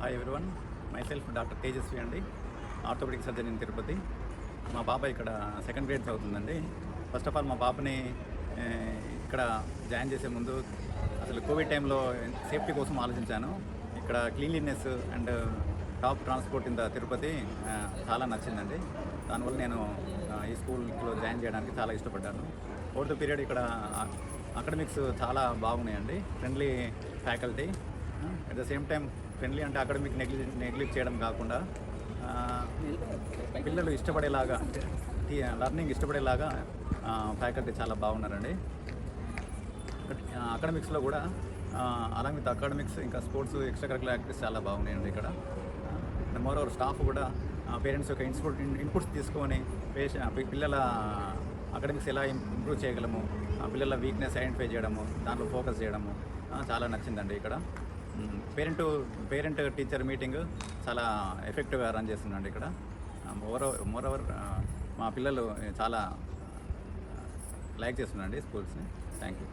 Hi everyone, myself doctor Tejaswi అండి, orthopaedic surgeon in Tirupati. మా పాప ఇక్కడ సెకండ్ గ్రేడ్ చదువుతుందండి. ఫస్ట్ ఆఫ్ ఆల్ మా పాపని ఇక్కడ జాయిన్ చేసే ముందు అసలు కోవిడ్ టైంలో సేఫ్టీ కోసం ఆలోచించాను. ఇక్కడ cleanliness and top transport in the Tirupati చాలా నచ్చిందండి. దానివల్ల నేను ఈ స్కూల్లో జాయిన్ చేయడానికి చాలా ఇష్టపడ్డాను. ఫోర్త్ పీరియడ్ ఇక్కడ అకాడమిక్స్ చాలా బాగున్నాయండి. Friendly faculty, at the same time friendly అంటే అకాడమిక్ నెగ్లెక్ట్ చేయడం కాకుండా పిల్లలు ఇష్టపడేలాగా, లర్నింగ్ ఇష్టపడేలాగా ఫ్యాకల్టీ చాలా బాగున్నారండి. అకాడమిక్స్లో కూడా అలాంగ్ విత్ అకాడమిక్స్ ఇంకా స్పోర్ట్స్, ఎక్స్ట్రా కరికులర్ యాక్టివిటీస్ చాలా బాగున్నాయండి ఇక్కడ. మోర్ ఓవర్ స్టాఫ్ కూడా పేరెంట్స్ యొక్క ఇన్పుట్స్ తీసుకొని పిల్లల అకాడమిక్స్ ఎలా ఇంప్రూవ్ చేయగలము, పిల్లల వీక్నెస్ ఐడెంటిఫై చేయడము, దాంట్లో ఫోకస్ చేయడము చాలా నచ్చిందండి. ఇక్కడ పేరెంట్ టీచర్ మీటింగ్ చాలా ఎఫెక్టివ్గా రన్ చేస్తుందండి ఇక్కడ. మోర్ ఓవర్ మా పిల్లలు చాలా లైక్ చేస్తున్నారండి స్కూల్స్ని. Thank you.